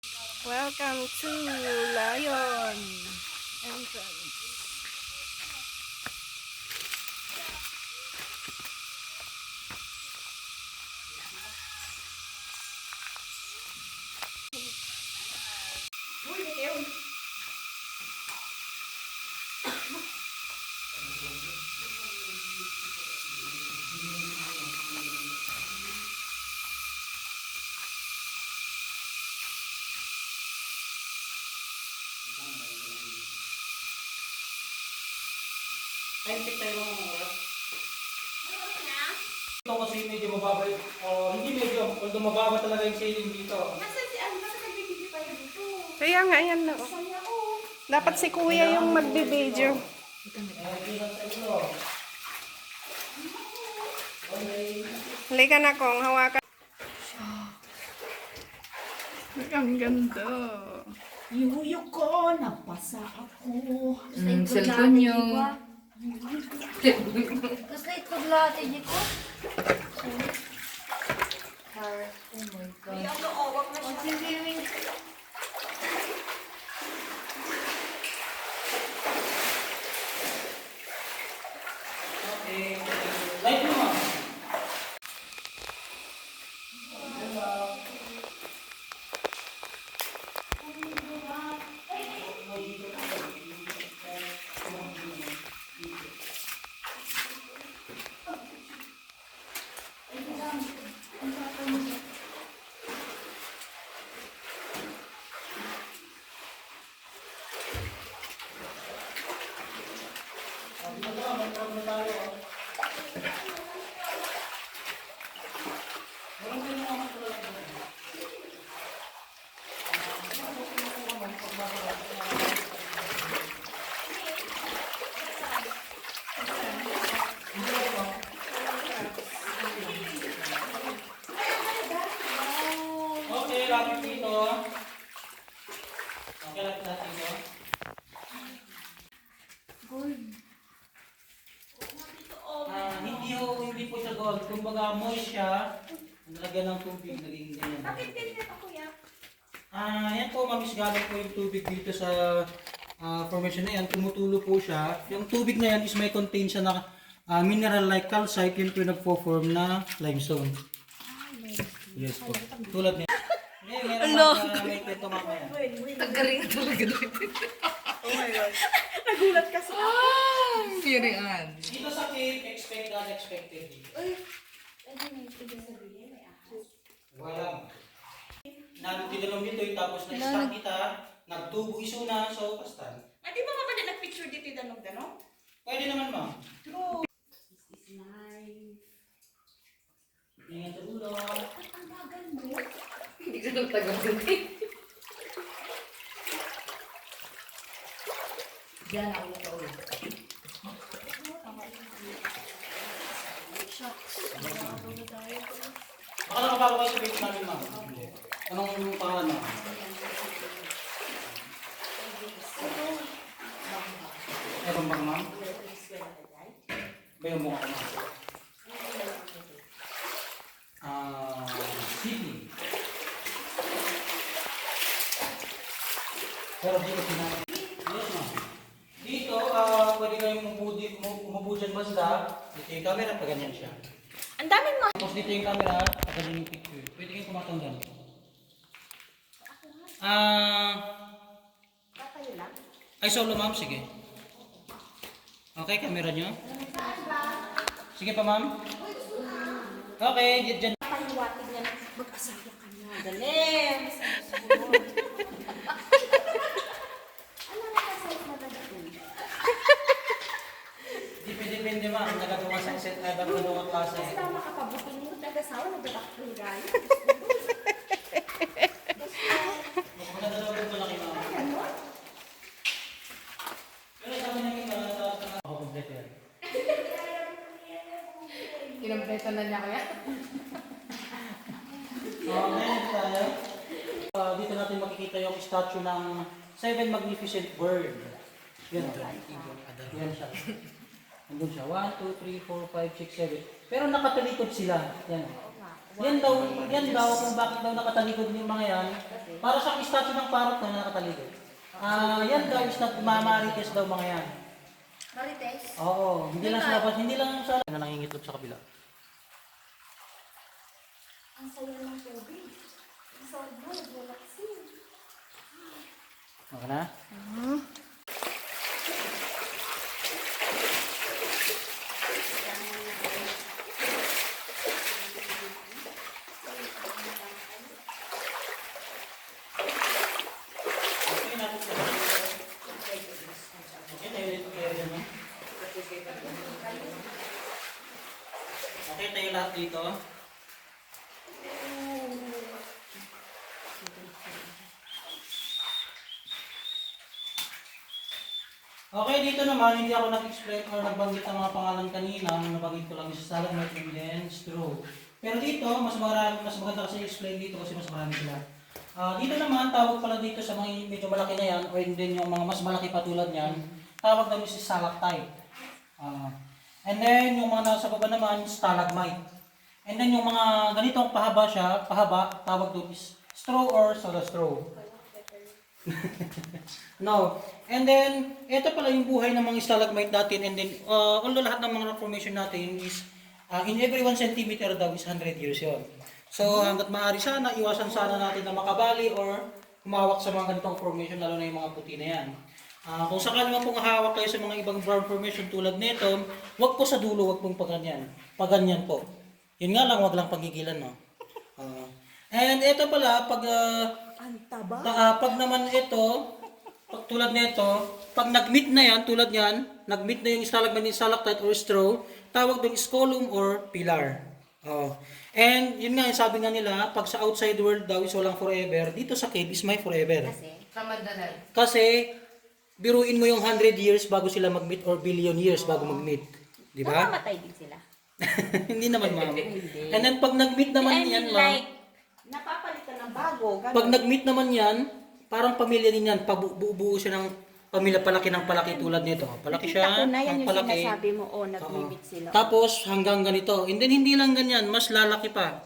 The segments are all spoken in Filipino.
Welcome to Lion Entrance. Time check tayo mga oras. Ito kasi medyo mababa, hindi medyo, although mababa talaga yung ceiling dito. Nasaan si Alma sa nagbibigay pa yun dito? Kaya nga yan na. Saya ko. Dapat si kuya yung magbibideo. Hindi lang sa ilo. Halika na kong hawakan. Ang ganda. Yuyo ko, napasa ako. Cellphone nyo. Tapos na ito lahat niya ko. Oh my God. Ay, ang loowak na siya. Okay. Light mo ma'am. Okay, lapit dito. Okay, lapit natin dito. Hindi po siya gold. Kumbaga moist siya. Nalagyan ng tubig, naging ganyan. Bakit ganyan ako, kuya? Yan po, mamiss galing po yung tubig dito sa formation na yan. Tumutulo po siya. Yung tubig na yan is may contain siya na mineral like calcite. Yun po yung nagpo-form na limestone. Yes po. Tulad niya. Ngayon, may kwento mamaya. Tagaring talaga dito. Oh my God. Nagulat ka sa Sirian. Dito sa cave, expect the unexpected. Uy, ano na yung tigil sabihin? May ahas. Walang. Tinanong dito yung tapos na-start kita, nagtubo iso na, so pastan. Di ba ka pala nag-picture dito yung danog-danog? Pwede naman ma'am. True. This is life. Ingat sa ulo. Ang bagal mo. Hindi ka nang tagal Diyan ako ito ulit. Baka nakapalo kayo sa page namin ma'am. Anong pangalan ma'am? Ewan bang ma'am? Ba yung mukha ma'am? City. Pero dito sinabi. Yes ma'am. Dito, pwede kayong umupo dyan basta. Dito yung camera, pa ganyan siya. Ang daming mga... Tapos dito yung camera, pa ganyan yung picture. Pwede kayong kumatanggal. Katayo lang. Ay, solo ma'am, sige. Okay, camera nyo. Sige pa ma'am. Okay, dyan. Paliwatig niya na mag-asawa ka na. Galing! Ano na ka-set na dadating? Depende ma'am, nagagawa sa set na nagagawa klase. Basta makapabuting mo nag-asawa, nag-dakil guys. Wala dalawa po malaki ma'am. Pero sabi namin ako complete yan. Kinampetan na niya kaya? Ngayon tayo. Dito natin makikita yung statue ng 7 magnificent bird. Yan. Yan siya. Nandun siya. 1, 2, 3, 4, 5, 6, 7. Pero nakatalikod sila. Yan. Yan daw kung bakit daw nakatalikod yung mga yan. Para sa statue ng parrot na nakatalikod. Yan daw is marites daw mga yan. Marites? Oo, hindi lang sa labas, hindi lang sa na nangingitlog sa kabila. Ang saya ng tubig. Ang sarap mo, relaxing. Okay na? Okay, tayo lahat dito. Okay, dito naman, hindi ako nag-explain or nagbanggit ng mga pangalan kanina. Ang nabanggit ko lang is stalagmite, and straw. Pero dito, mas maganda kasi explain dito kasi mas marami sila. Dito naman, tawag pala dito sa mga medyo malaki na yan, or din yung mga mas malaki pa tulad niyan, tawag namin si stalactite. And then, yung mga nasa baba naman, stalagmite. And then, yung mga ganitong pahaba siya, tawag doon is straw or soda straw. No. And then, ito pala yung buhay ng mga stalagmite natin. And then, although lahat ng mga formation natin is, in every 1 centimeter daw is 100 years yun. So, hanggat maaari sana, iwasan sana natin na makabali or humawak sa mga ganitong formation, lalo na yung mga puti na yan. Kung sakali naman pong hawak kayo sa mga ibang brown formation tulad nito, wag po sa dulo, wag pong paganyan. Paganyan po. Yun nga lang, wag lang pagigilan, no? And ito pala, pag naman ito, tulad nito, pag nag-meet na yan, tulad yan, nag-meet na yung stalagmite, stalactite or straw, tawag doon is column or pillar. And yun nga, sabi nga nila, pag sa outside world daw is walang forever, dito sa cave is may forever. Tamad na lang. Kasi, biruin mo yung 100 years bago sila mag-meet or billion years bago mag-meet. Di ba? Namamatay din sila. Hindi naman, ma'am. And then pag nag-meet naman yan, ma'am, Napapalitan ng bago. pag nag-meet naman yan, parang pamilya din yan. Buo siya ng pamilya palaki ng palaki tulad nito. Palaki siya, na yan ng yung palaki. sinasabi mo, nag-limit sila. Tapos hanggang ganito. And then hindi lang ganyan, mas lalaki pa.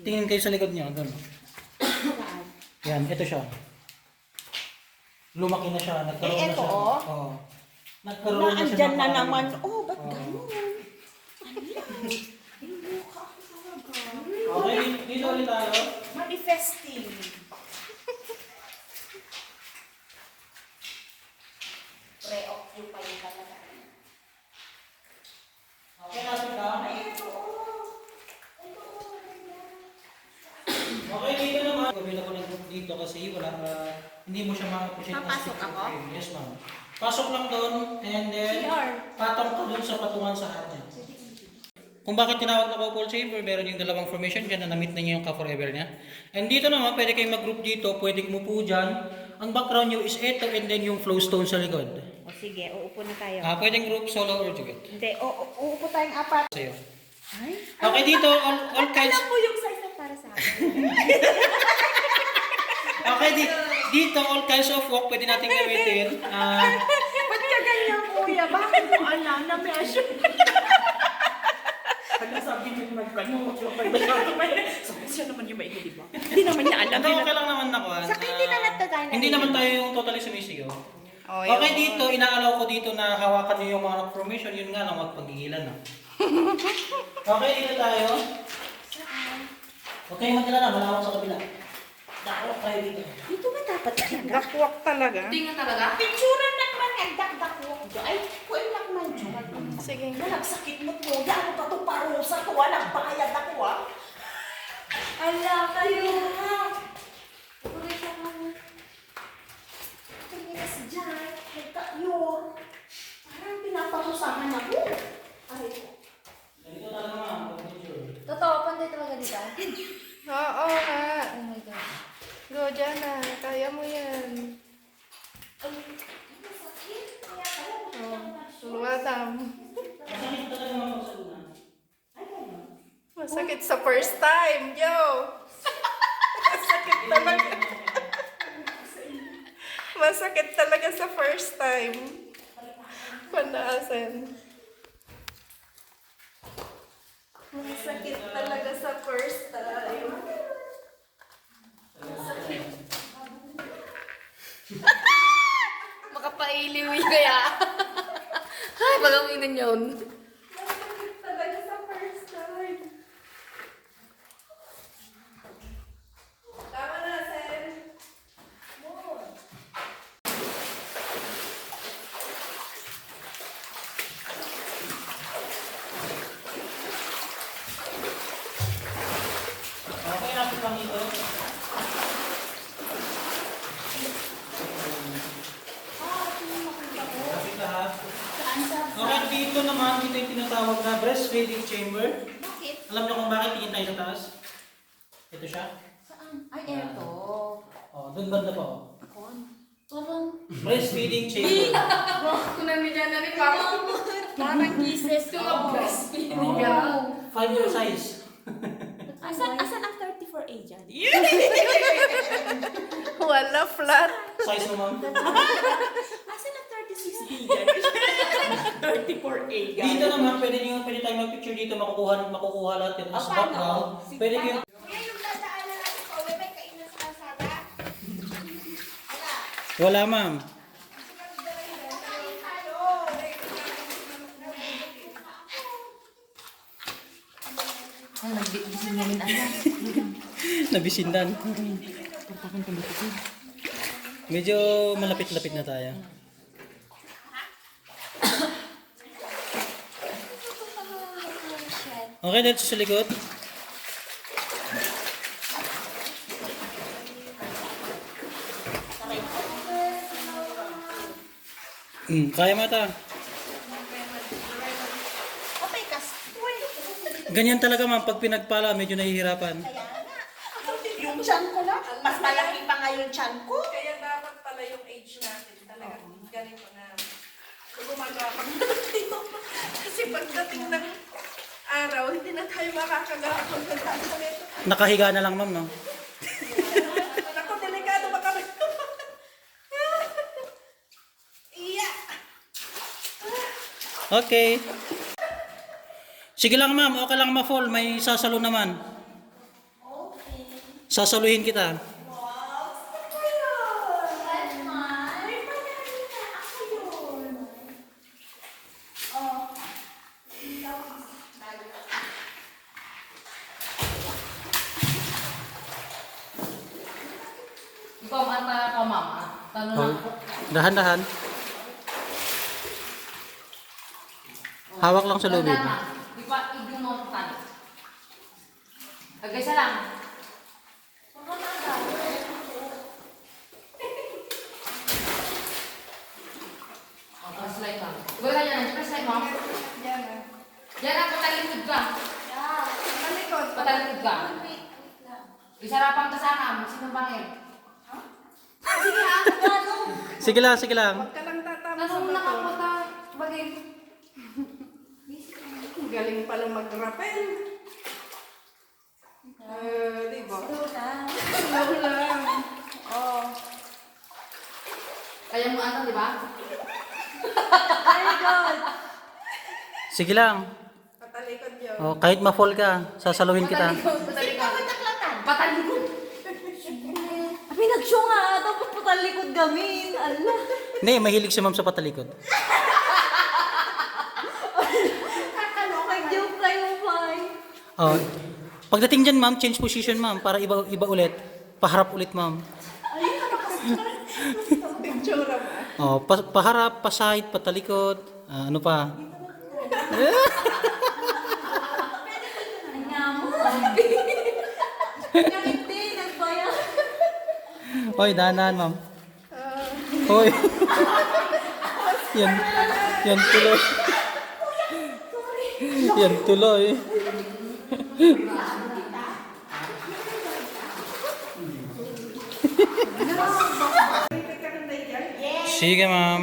Tingin kayo sa likod niya. Doon. Yan, ito siya. Lumaki na siya. Nagkaroon na ito, siya. Oo. Nagkaroon na siya. Andyan ng na parang- naman. Ba't ganun? Ano yan? Yung mukha ko talaga. Okay, dito ulit tayo. Manifesting. Preoccupy talaga. Okay, natin ka. Okay, dito naman. Gawin ako ng group dito kasi wala hindi mo siya ma-appreciate. Papasok ako? Yes, ma'am. Pasok lang doon and then patong ka doon sa patungan sa harap niya. Kung bakit tinawag na couple chamber, meron yung dalawang formation dyan na na-meet na niyo yung ka-forever niya. And dito naman, pwede kayong mag-group dito, pwede umupo dyan. Ang background nyo is ito and then yung flow stone sa likod. O sige, uupo na tayo. Pwedeng group, solo, or duet. Hindi, uupo tayong apat. Sa'yo. Ay, Okay, dito, all kinds. alam mo yung size na para sa akin. Okay, dito, all kinds of walk pwede natin gamitin. Ba't ka ganyan, kuya? Bakit mo alam na measure? Ano sabi mo nagkano? Sabi siya naman yung maigi, di ba? Hindi naman niya alam. Okay lang naman ako. Sa akin, hindi na tayo Hindi naman tayo yung totally sumisigaw. Okay, dito, inaalaw ko dito na hawakan niyo yung mga formation, yun nga lang, wag pagigilan na. Okay, dito tayo. Okay, magkala na, malawak sa kabila. Dakwak tayo dito. Dito ba dapat talaga? Dakwak talaga. Tingnan talaga? Picturean naman ang dakdakwak. Ay, kuya lakman dyan. Sige. Nagsakit mo po. Yan pa itong parusa ko. Nagbayad ako Ala kayo ha. Tuloy siya nga. Tuminas dyan. Nagka-yor. Parang pinaparusahan ako. Aray ko. Ganito talaga mga picture. Totoo, panday talaga dito. Oo nga. Oh my gosh. Go, Jana. Kaya mo yan. Ay, masakit. Kaya pala, Lumatam. Masakit talaga mga pagsalunan. Masakit sa first time, yo! Masakit talaga. Masakit talaga sa first time. Panaasan. Masakit talaga sa first time. Masakit. iliwi kaya. Ay, magawinan yun. Talaga sa first time. Tama na, Sen. Okay, lapit lang ito. Lapit ka ha. Okay, dito naman, dito yung tinatawag na breastfeeding chamber. Bakit? Alam niyo kung bakit tingin tayo sa taas? Ito siya. Saan? Ay, eto. Oh, doon banda pa. Oh. Parang... Breastfeeding chamber. Kung nandiyan na rin, parang Parang kisses ito na breastfeeding Oo. ka. Find your size. Asan ang 34A dyan? Wala, flat. Size mo, ma'am. Asan ang 36B dyan? 34A Dito naman, pwede tayo mag-picture dito, makukuha lahat yun as paano? background. Sige, Pwede paano? yung... Kuya, yung dadaanan natin pa uwi, may kainan sa kalsada. Wala, ma'am. Ay, nag-gising namin ano. Nabisindan. Medyo malapit-lapit na tayo. Okay, dito sa likod. Kaya mata. Kapay kas. Ganyan talaga ma'am, pag pinagpala, medyo nahihirapan. Yung chan ko na. Mas malaki pa nga yung chan ko. Kaya dapat pala yung age natin. Talagang ganito na. Gumagapang dito. Kasi pagdating ng araw, hindi na tayo makakagapang. Nakahiga na lang ma'am, no? Ako, delikado ba kami? Iya! Okay. Sige lang ma'am, okay lang ma-fall. May sasalo naman. Sasaluhin kita. Ikaw, mata ka, mama. Tanong Oh, ako. dahan-dahan. Hawak lang sa lubid. Tanda na. Di ba, igumutan. Agay sa lang. Oh, press like lang. Gawin ka dyan, press like mo. Yan na. Yan ang patalikod ka. Malikot. Patalikod ka. Isarapan ka sana, sino bangin? Sige lang, sige lang. Huwag ka lang tatama sa Tanong na bato. ka pata. Bagay. Ang galing pala mag-rappel. Di ba? Slow lang. Oh. Kaya mo ano, di ba? Sige lang. Patalikod yun. Oh, kahit ma-fall ka, sasaluhin kita. Patalikod. Patalikod. Abi, nag-show nga. Tapos patalikod gamin. Allah. Hindi, mahilig si ma'am sa patalikod. Joke kayo, Pai. Oh, pagdating dyan ma'am, change position ma'am, para iba ulit. Paharap ulit ma'am. Picture ba? Oh, paharap, paside, patalikod. Ano pa? Ang ngamo. Hindi, nagbayang. Hoy, dahan-dahan ma'am. Hoy. yan. Yan tuloy. Yan tuloy. Sige ma'am.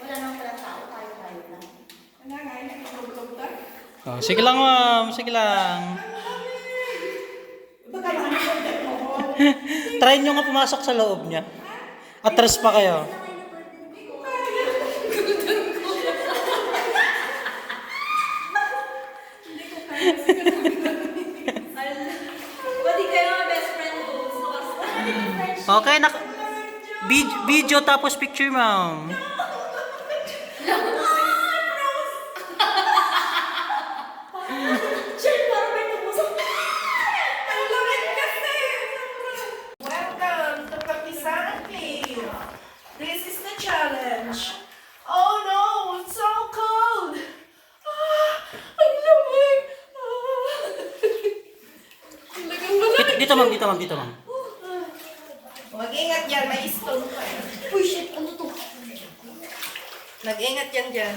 Wala nang pala tao. Tayo lang. Ano nga, nag-vlog ka? Oh, sige lang ma'am, sige lang. Try nyo nga pumasok sa loob niya. Atras pa kayo. Okay, video tapos picture, ma'am. Sir, parang may tumusok. Ang lamig kasi. Welcome to Kapisaki. This is the challenge. Oh no, it's so cold. Ang lamig. Talagang malamig. Dito, ma'am. Mag-ingat yan, may stone pa eh. Uy, shit, ano to? Nag-ingat yan dyan.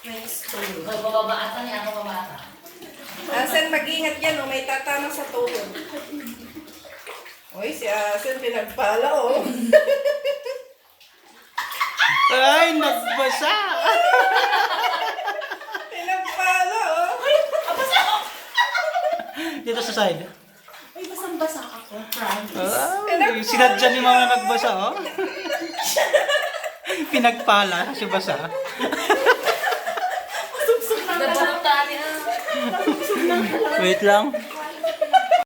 May stone. Ikaw bababaan niya, ako babata. Asen, mag-ingat yan, may tatama sa tuhod. Uy, si Asen pinagpala, oh. Ay, nagbasa! Pinagpala, oh. Dito sa side. Uy, basang-basa ako, promise. Ay, sinadya ni mama na nagbasa, oh. Pinagpala si basa. Masubsog na Nabulok tayo. Wait lang.